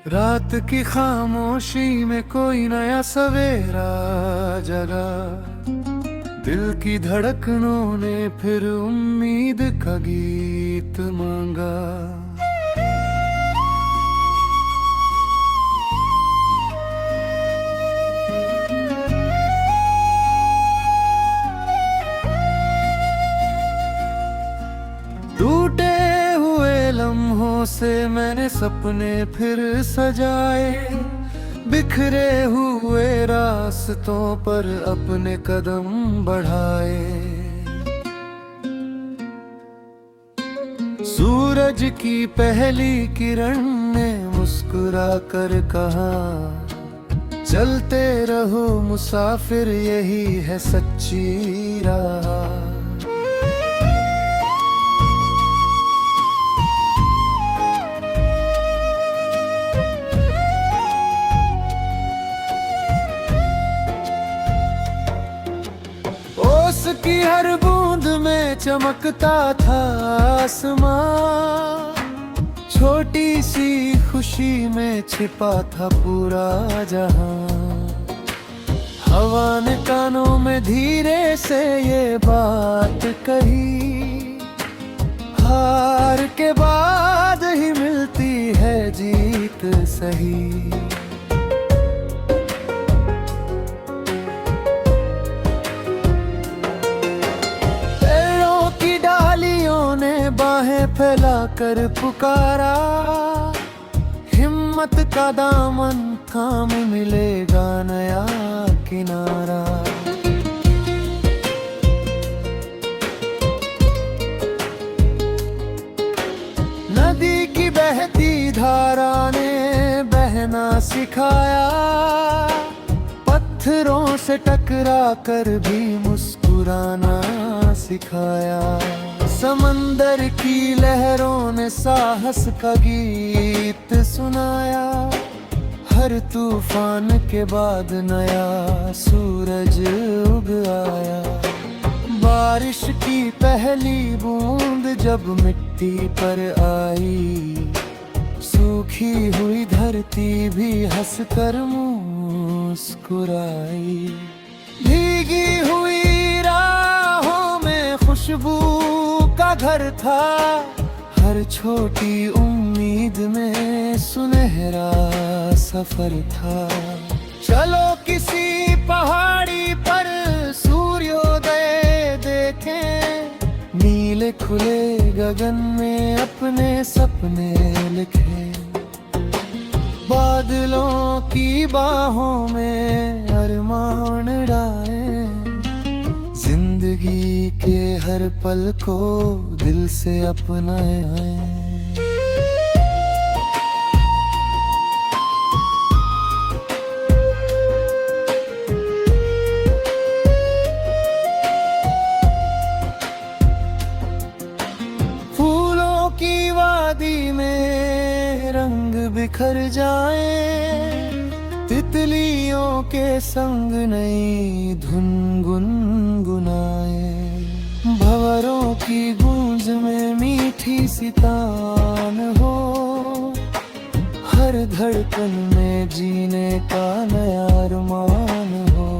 रात की खामोशी में कोई नया सवेरा जगा। दिल की धड़कनों ने फिर उम्मीद का गीत मांगा। टूटे हुए लम्हों से मैंने सपने फिर सजाए। बिखरे हुए रास्तों पर अपने कदम बढ़ाए। सूरज की पहली किरण ने मुस्कुरा कर कहा, चलते रहो मुसाफिर, यही है सच्ची राह। की हर बूंद में चमकता था आसमां। छोटी सी खुशी में छिपा था पूरा जहां। हवा ने कानों में धीरे से ये बात कही, हार के बाद ही मिलती है जीत सही। बाहें फैलाकर पुकारा, हिम्मत का दामन थाम मिलेगा नया किनारा। नदी की बहती धारा ने बहना सिखाया, पत्थरों से टकरा कर भी मुस्कुराना सिखाया। समंदर की लहरों ने साहस का गीत सुनाया, हर तूफान के बाद नया सूरज उग आया। बारिश की पहली बूंद जब मिट्टी पर आई, सूखी हुई धरती भी हंसकर मुस्कुराई। भीगी हुई राहों में खुशबू का घर था, हर छोटी उम्मीद में सुनहरा सफर था। चलो किसी पहाड़ी पर सूर्योदय देखें, नीले खुले गगन में अपने सपने लिखें। बादलों की बाहों में अरमान डालें, जिंदगी के हर पल को दिल से अपनाएं। फूलों की वादी में रंग बिखर जाएं, तितलियों के संग नई धुन गुनगुनाए। भंवरों की गूंज में मीठी सी तान हो, हर धड़कन में जीने का नया अरमान हो।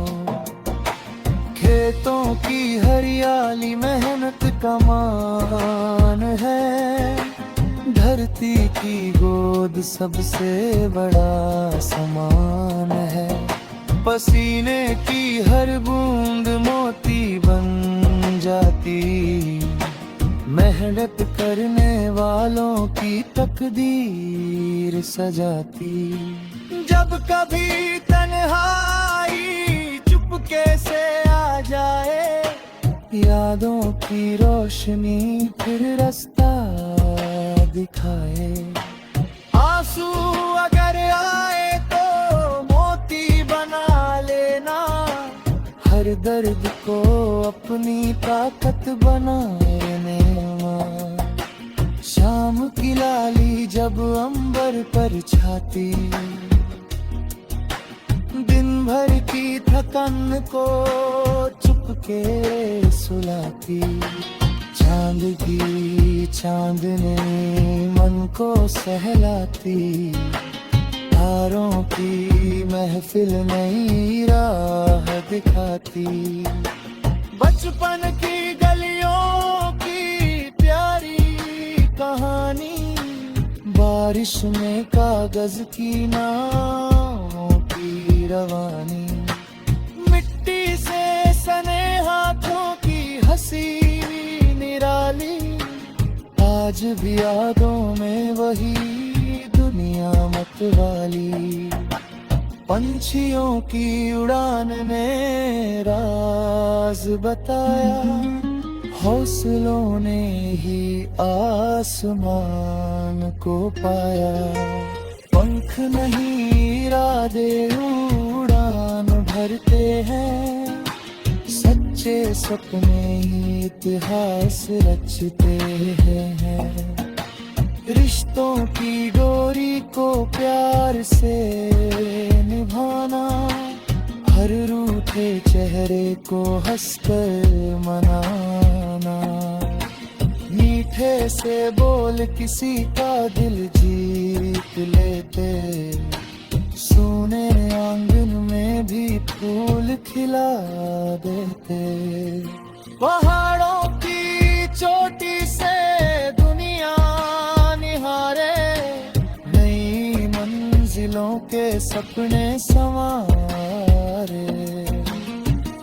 खेतों की हरियाली मेहनत का मान है, धरती की गोद सबसे बड़ा समान है। पसीने की हर बूंद मोती बन जाती, मेहनत करने वालों की तकदीर सजाती। जब कभी तन्हाई चुपके से आ जाए, यादों की रोशनी फिर रास्ता दिखाए। आंसू अगर आए तो मोती बना लेना, हर दर्द को अपनी ताकत बनाने। शाम की लाली जब अंबर पर छाती, दिन भर की थकन को चुपके सुलाती। चांद की चांदनी मन को सहलाती, हारों की महफिल नई राह दिखाती। बचपन की गलियों की प्यारी कहानी, बारिश में कागज की नावों की रवानी, मिट्टी से सने हाथों की हंसी निराली, आज भी यादों में वही दुनिया मतवाली। पंछियों की उड़ान ने राज बताया, हौसलों ने ही आसमान को पाया। पंख नहीं इरादे उड़ान भरते हैं, सच्चे सपने ही इतिहास रचते हैं। रिश्तों की डोरी को प्यार से निभाना, हर रूठे चेहरे को हंसकर मनाना। मीठे से बोल किसी का दिल जीत लेते, सोने आंगन में भी फूल खिला देते। पहाड़ों की चोटी से दुनिया निहारे, नई मंजिलों के सपने संवारे।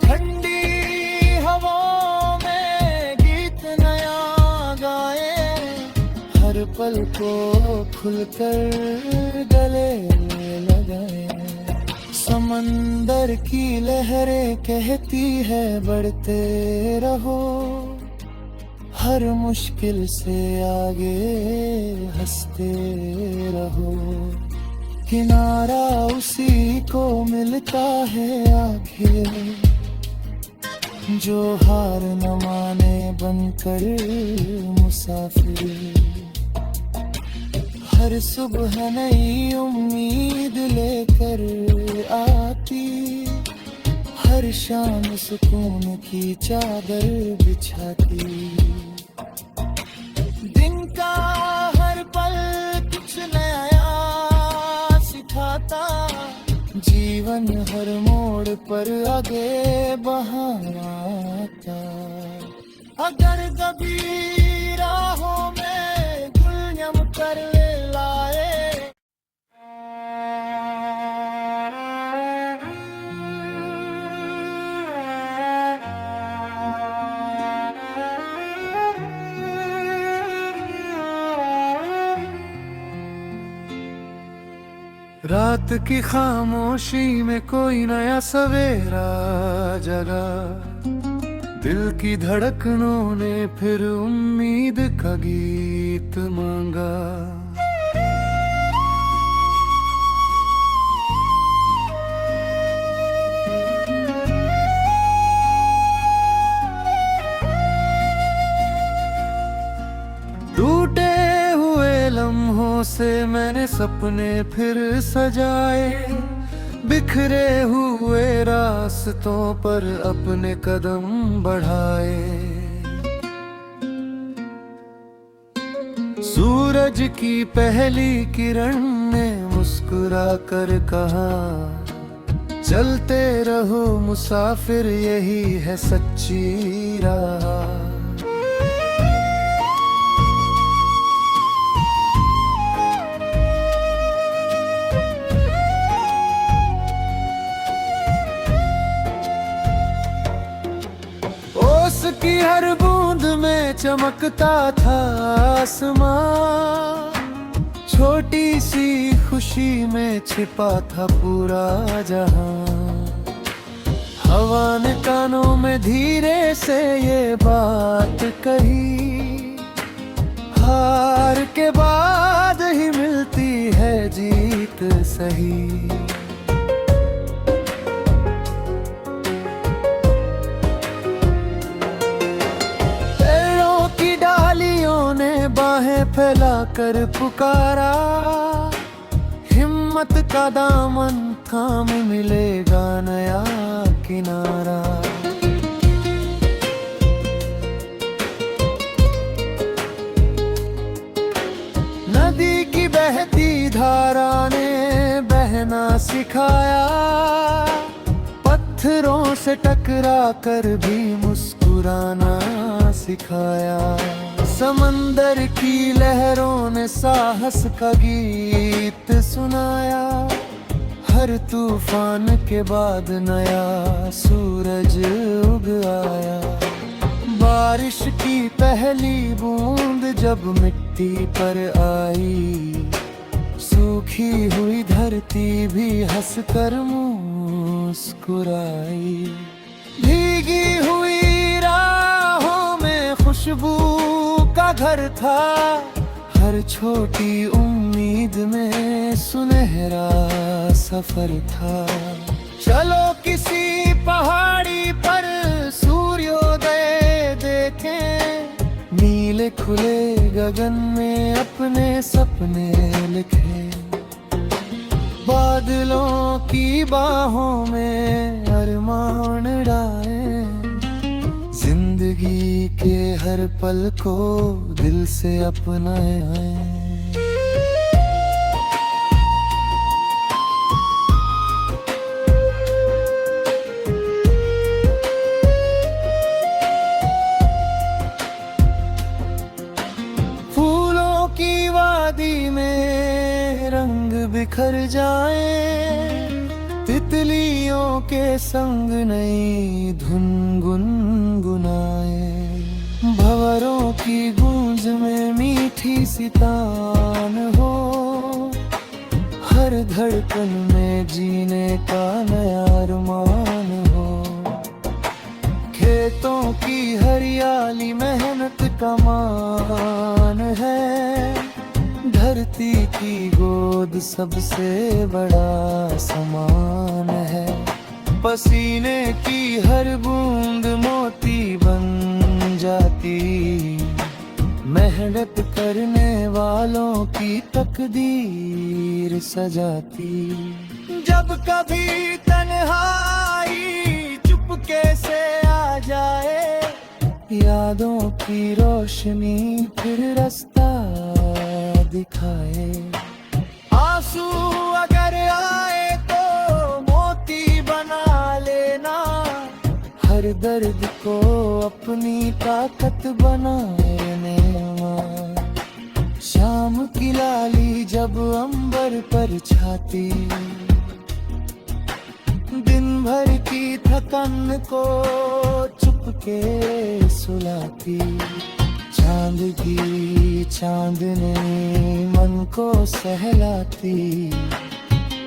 ठंडी हवाओं में गीत नया गाए, हर पल को खुलकर गले लगाए। समंदर की लहरें कहती है बढ़ते रहो, हर मुश्किल से आगे हंसते रहो। किनारा उसी को मिलता है आखिर, जो हार न माने बनकर मुसाफिर। हर सुबह नई उम्मीद लेकर आती, हर शाम सुकून की चादर बिछाती। दिन का हर पल कुछ नया सिखाता, जीवन हर मोड़ पर आगे बढ़ाता। अगर कभी राहों में गुलम कर लाए, रात की खामोशी में कोई नया सवेरा जगा। दिल की धड़कनों ने फिर उम्मीद का गीत मांगा। टूटे हुए लम्हों से मैंने सपने फिर सजाए, बिखरे हुए रास्तों पर अपने कदम बढ़ाए। सूरज की पहली किरण ने मुस्कुरा कर कहा, चलते रहो मुसाफिर यही है सच्ची राह। की हर बूंद में चमकता था आसमां, छोटी सी खुशी में छिपा था पूरा जहां। हवा ने कानों में धीरे से ये बात कही, हार के बाद ही मिलती है जीत सही। बाहें फैलाकर पुकारा, हिम्मत का दामन थाम मिलेगा नया किनारा। नदी की बहती धारा ने सिखाया, पत्थरों से टकरा कर भी मुस्कुराना सिखाया। समंदर की लहरों ने साहस का गीत सुनाया, हर तूफान के बाद नया सूरज उग आया। बारिश की पहली बूंद जब मिट्टी पर आई, सूखी हुई धरती भी हंसकर मुस्कुराई। भीगी हुई राहों में खुशबू का घर था, हर छोटी उम्मीद में सुनहरा सफर था। चलो किसी पहाड़ी पर सूर्योदय देखें, नीले खुले गगन में अपने सपने लिखें। बादलों की बाहों में अरमान डालें, जिंदगी के हर पल को दिल से अपनाएं। फूलों की वादी में रंग बिखर जाए, तितलियों के संग नई धुन गुनगुनाए। भंवरों की गूंज में मीठी सी तान हो, हर धड़कन में जीने का नया अरमान हो। खेतों की हरियाली मेहनत का मान है, धरती की गोद सबसे बड़ा समान है। पसीने की हर बूंद मोती बन जाती, मेहनत करने वालों की तकदीर सजाती। जब कभी तन्हाई चुपके से आ जाए, यादों की रोशनी फिर रास्ता दिखाए। आंसू अगर आए तो मोती बना लेना, हर दर्द को अपनी ताकत बनाने। शाम की लाली जब अंबर पर छाती, दिन भर की थकन को चुपके सुलाती। चांद की चांदनी मन को सहलाती,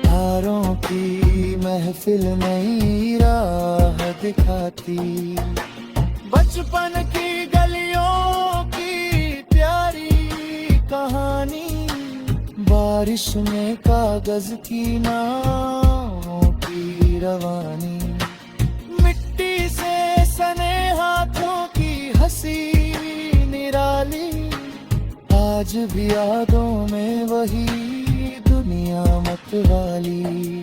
तारों की महफिल नई राह दिखाती। बचपन की गलियों की प्यारी कहानी, बारिश में कागज की नावों की रवानी। मिट्टी से सने हाथों की हंसी निराली, आज भी यादों में वही दुनिया मतवाली।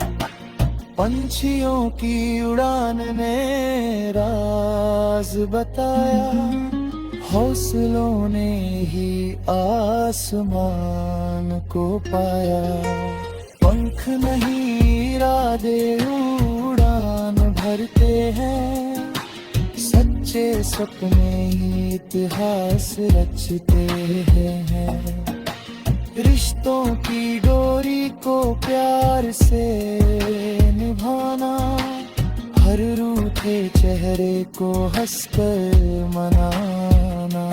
पंछियों की उड़ान ने राज बताया, हौसलों ने ही आसमान को पाया। पंख नहीं इरादे उड़ान भरते हैं, सच्चे सपने ही इतिहास रचते हैं। रिश्तों की डोरी को प्यार से निभाना, हर रूठे चेहरे को हंसकर मनाना।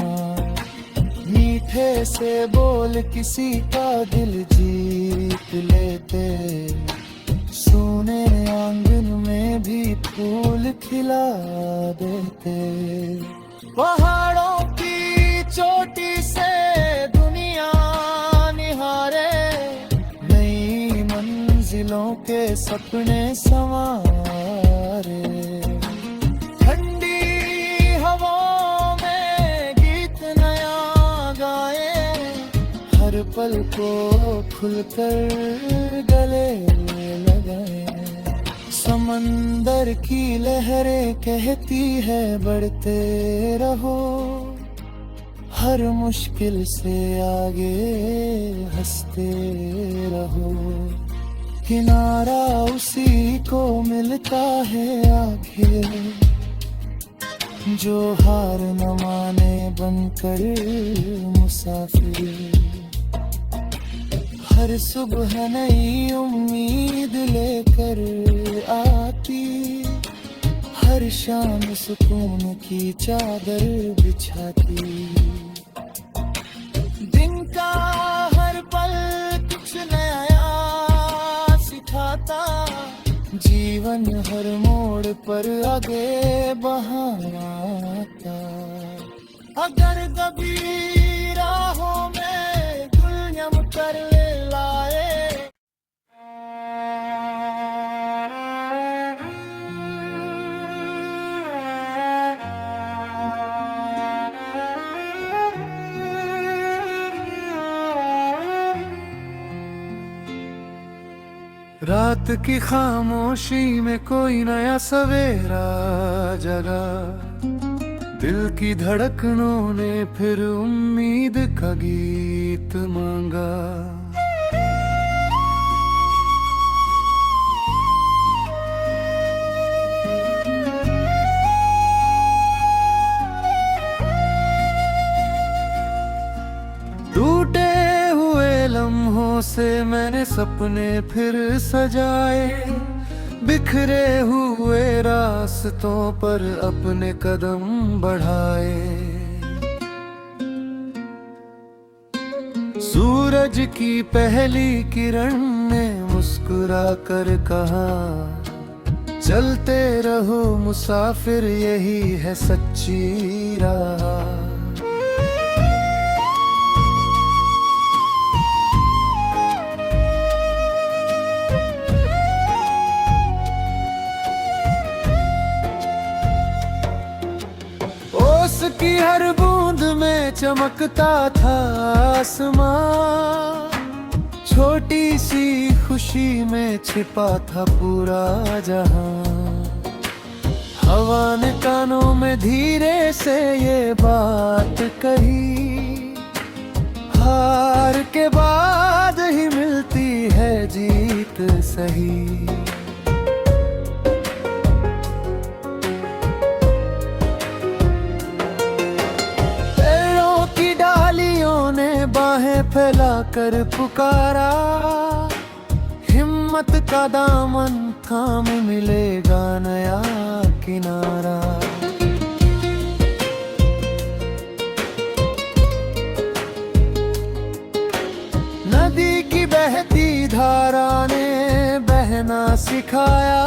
मीठे से बोल किसी का दिल जीत लेते, सोने आंगन में भी फूल खिला देते। पहाड़ों की चोटी से दुनिया निहारे, नई मंजिलों के सपने संवारे। ठंडी हवाओं में गीत नया गाए, हर पल को खुलकर गले लगाए। समंदर की लहरें कहती है बढ़ते रहो, हर मुश्किल से आगे हंसते रहो। किनारा उसी को मिलता है आखिर, जो हार न माने बनकर मुसाफिर। हर सुबह नई उम्मीद लेकर आती, हर शाम सुकून की चादर बिछाती। दिन का हर पल कुछ नया सिखाता, जीवन हर मोड़ पर आगे बढ़ाता। अगर कभी राहों में गुलयम कर लाए, रात की खामोशी में कोई नया सवेरा जगा। दिल की धड़कनों ने फिर उम्मीद का गीत मांगा। टूटे हुए लम्हों से मैंने सपने फिर सजाए, बिखरे हुए रास्तों पर अपने कदम बढ़ाए। सूरज की पहली किरण ने मुस्कुरा कर कहा, चलते रहो मुसाफिर, यही है सच्ची राह। की हर बूंद में चमकता था आसमां, छोटी सी खुशी में छिपा था पूरा जहां। हवा ने कानों में धीरे से ये बात कही, हार के बाद ही मिलती है जीत सही। बाहें फैलाकर पुकारा, हिम्मत का दामन थाम मिलेगा नया किनारा। नदी की बहती धारा ने बहना सिखाया,